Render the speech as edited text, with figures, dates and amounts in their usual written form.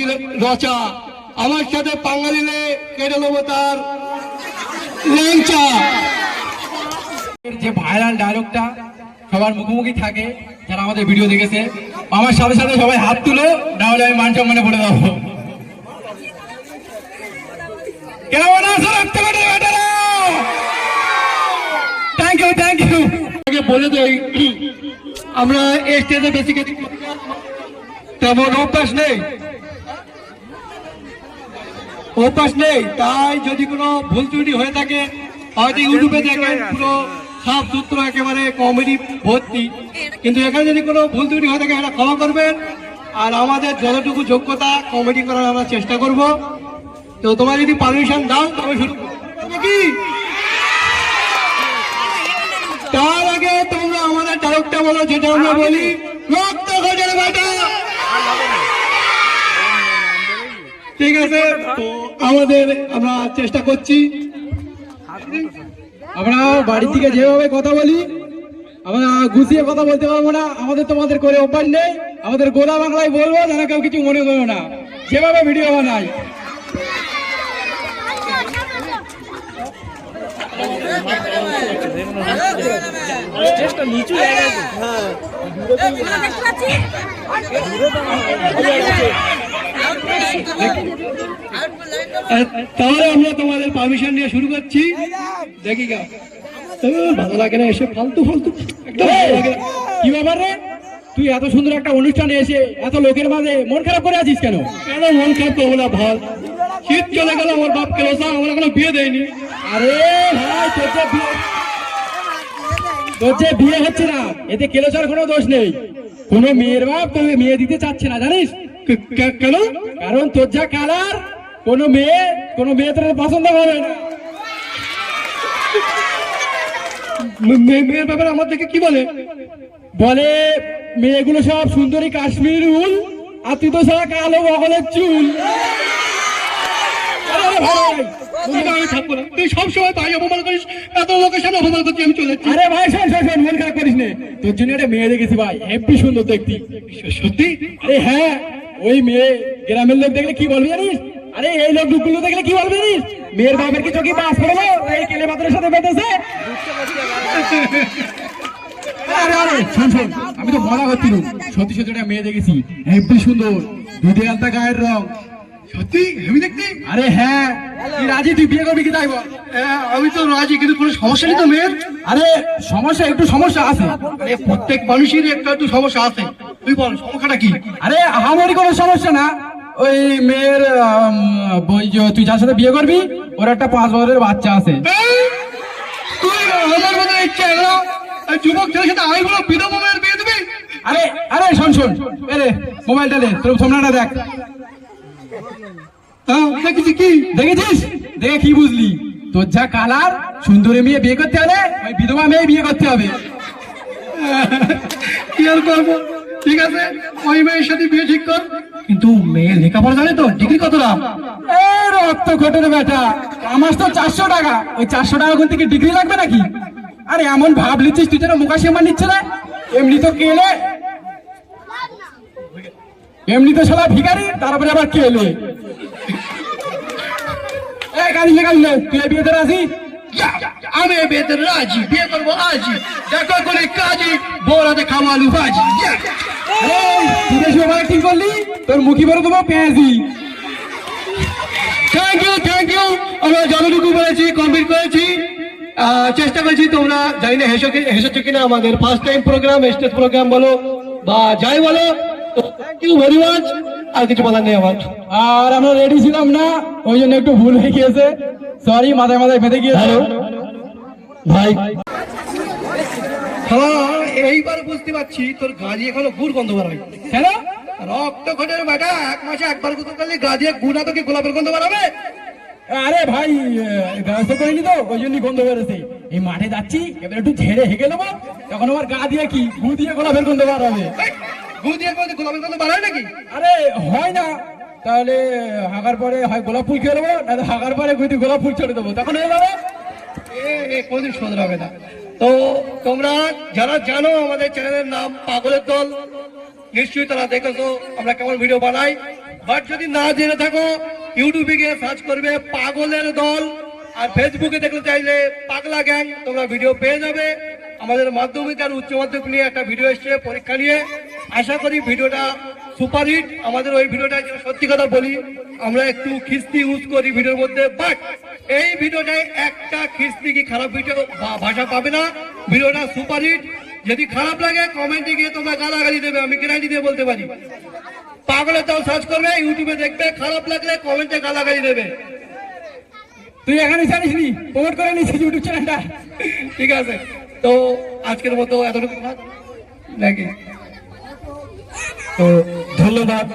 কি রচা, আমার সাথে পাঙ্গা দিলে কেটে নেবো তার ল্যাংচা। যে ভাইরাল ডায়লগটা সবার মুখোমুখি থাকে, যারা আমাদের ভিডিও দেখেছে, আমার সাথে সাথে সবাই হাত তুলো, নাহলে আমি মান সম্মানে বলে দেবো। কেমন আছো রক্তকটের বেটারা? Thank you thank you. বলে দেই, আমরা স্টেজে বেশি কিছু তেমন অভ্যাস নেই, তাই যদি কোনো ভুল ত্রুটি হয়ে থাকে হয়তো ইউটিউবে দেখেন পুরো সাফ সূত্র একেবারে কমেডি ভর্তি, কিন্তু এখানে যদি কোনো ভুল ত্রুটি হয়ে থাকে এটা ক্ষমা করবেন। আর আমাদের যতটুকু যোগ্যতা কমেডি করার আমরা চেষ্টা করব। তো তোমরা যদি পারমিশন দাও তবে শুরু কি। তার আগে তোমরা আমাদের ডায়লগটা বলো, যেটা আমরা বলি রক্ত ঘটের বেটা। ঠিক আছে, তো আমরা চেষ্টা করছি। আমরা বাড়ির থেকে যেভাবে কথা বলি আমরা গুছিয়ে কথা বলতে পারবো না, আমাদের তোমাদের করে অভ্যাস নেই। আমাদের গোলা বাংলায় বলবো, যারা কেউ কিছু মনে করো না, যেভাবে ভিডিও বানাই। তাহলে আমরা তোমাদের পারমিশন নিয়ে শুরু করছি। দেখি গা, ভালো লাগে না এসে ফালতু কি ব্যাপার রে, তুই এত সুন্দর একটা অনুষ্ঠানে এসে এত লোকের মাঝে মন খারাপ করে আছিস কেন? কেন মন খারাপ করবো না ভাল? শীত চলে গেল, আমার বাপ কেন আমার এখনো বিয়ে দেয়নি। আরে ভাই, তোর যে বিয়ে হচ্ছে না, এতে কেলোসার কোনো দোষ নেই। কোনো মেয়ের বাপ তোকে মেয়ে দিতে চাচ্ছে না, জানিস কেন? কারণ তোর যা কালার, কোনো মেয়ে তোর পছন্দ করে না। মেয়ের ব্যাপারে আমার থেকে কি বলে? বলে মেয়েগুলো সব সুন্দরী কাশ্মীর উল, আর তুই তো সারা কালো বগলের চুল। আমি থাকবো না, তুই সবসময় ভাই অপমান করিস, এত লোকের সামনে অপমান করছি, আমি চলে যাচ্ছি। আরে ভাই শোন, মন খারাপ করিস নে, তোর জন্য একটা মেয়ে দেখেছি ভাই, হেব্বি সুন্দর দেখতি। সত্যি? আরে হ্যাঁ, ওই মেয়ে গ্রামের লোক দেখলে কি বলবি জানিস? আরে এই লোকগুলো দেখলে কি বলবি জানিস? মেয়ের বাপের কি চোখে বাস পড়লো, এই কেলে পাথরের সাথে বেঁধেছে। আরে শোন, আমি তো মজা করছি, সত্যি একটা মেয়ে দেখেছি, হেব্বি সুন্দর, দুধে আলতা গায়ের রং। সত্যি হেবি দেখতে? আরে হ্যাঁ, তুই রাজি? তুই বিয়ে করবি কি তাই বল? আমি তো রাজি, কিন্তু কোনো সমস্যা নেই তো মেয়ের? আরে একটু সমস্যা আছে। আরে প্রত্যেক মানুষেরই একটু সমস্যা আছে, তুই বল সমস্যাটা কি? আরে আমারই কোনো সমস্যা না, ওই মেয়ের তুই যার সাথে বিয়ে করবি ওর একটা 5 বছরের বাচ্চা আছে। তুই আমার মতো ইচ্ছা এলো যুবক ছেলের সাথে আমি বলো বিধবা মেয়ের বিয়ে দিবি? আরে শোন, এরে মোবাইলটা দে, তোর সামনেটা দেখ। দেখেছি কি? দেখেছিস? দেখে কি বুঝলি? তোর যা কালার, সুন্দরী মেয়ে বিয়ে করতে হলে ওই বিধবা মেয়ে বিয়ে করতে হবে। কি আর করবো, ঠিক আছে ওই মেয়ের সাথে বিয়ে ঠিক কর, কিন্তু মেয়ে লেখাপড়া জানে তো? ডিগ্রি কত দাম? রক্ত ঘটের বেটা, আমার তো 400 টাকা, ওই 400 টাকা কোন থেকে ডিগ্রি লাগবে নাকি? আরে এমন ভাব লিচ্ছিস তুই যেন মুখা সেমান নিচ্ছে না, এমনি তো কেলে, এমনি তো শালা ভিখারি, তারপরে আবার কেলে। তুই বিয়েতে রাজি? আমি বিয়েতে রাজি, বিয়ে করবো আজই, দেখো করে কাজী বৌরাতে খাওয়ালু ভাজি। কি করলি? তোর মুখি বেরো দেবো পেঁয়াজি। Thank you. আমরা যতটুকু বলেছি কমপ্লিট করেছি, চেষ্টা করেছি। তোমরা জানি না হেসেছো কিনা, আমাদের first time programme, stage programme বলো বা যাই বলো, থ্যাংক ইউ ভেরি মাচ। আর কিছু বলার নেই আমার। আর আমরা রেডি ছিলাম না, ওই জন্য একটু ভুল হয়ে গিয়েছে, সরি, মাথায় বেঁধে গিয়েছে। ভাই এইবার বুঝতে পারছি তোর গাড়ি এখনো গুড় গন্ধ বার হয় কেন? রক্ত ঘটের বেটা, 1 মাসে একবার গুতো করলে গাড়ি গুড়া তো কি গোলাপের গন্ধ বাড়াবে? আরে ভাই ব্যবস্থা করিনি তো, ওই জন্যই গন্ধ বেরোছে। এই মাঠে যাচ্ছি, এবার একটু ঝেড়ে হেঁকে দেবো, তখন আমার গা দিয়ে কি গু দিয়ে গোলাপের গন্ধ বার হবে। গু দিয়ে গোলাপের গন্ধ বাড়ায় নাকি? আরে হয় না, তাহলে হাগার পরে হয় গোলাপ ফুল খেয়ে দেবো, না হাগার পরে গুদি গোলাপ ফুল ছেড়ে দেবো, তখন হয়ে যাবে। কোনদিন শোধ হবে না। তো তোমরা যারা জানো আমাদের চ্যানেলের নাম পাগলের দল, নিশ্চয়ই তারা দেখেছো আমরা কেমন ভিডিও বানাই। বাট যদি না জেনে থাকো ইউটিউবে গিয়ে সার্চ করবে পাগলের দল, আর ফেসবুকে দেখতে চাইলে পাগলা গ্যাং, তোমরা ভিডিও পেয়ে যাবে। আমাদের মাধ্যমিক আর উচ্চ মাধ্যমিক নিয়ে একটা ভিডিও এসছে পরীক্ষা নিয়ে, আশা করি ভিডিওটা সুপারহিট। আমাদের ওই ভিডিওটা সত্যি কথা বলি, আমরা একটু খিস্তি ইউজ করি ভিডিওর মধ্যে, বাট এই ভিডিওটায় একটা খিস্তি কি খারাপ ভিডিও ভাষা পাবে না। ভিডিওটা সুপারহিট। যদি খারাপ লাগে কমেন্টে গিয়ে তোমরা গালাগালি দেবে, আমি গ্যারান্টি দিয়ে বলতে পারি। পাগলের দল সার্চ করবে, ইউটিউবে দেখবে, খারাপ লাগলে কমেন্টে গালাগালি দেবে। তুই এখানে জানিস নি, প্রমোট করে নিছিস ইউটিউব চ্যানেলটা। ঠিক আছে, তো আজকের মতো এতটুকু নাকি, তো ধন্যবাদ।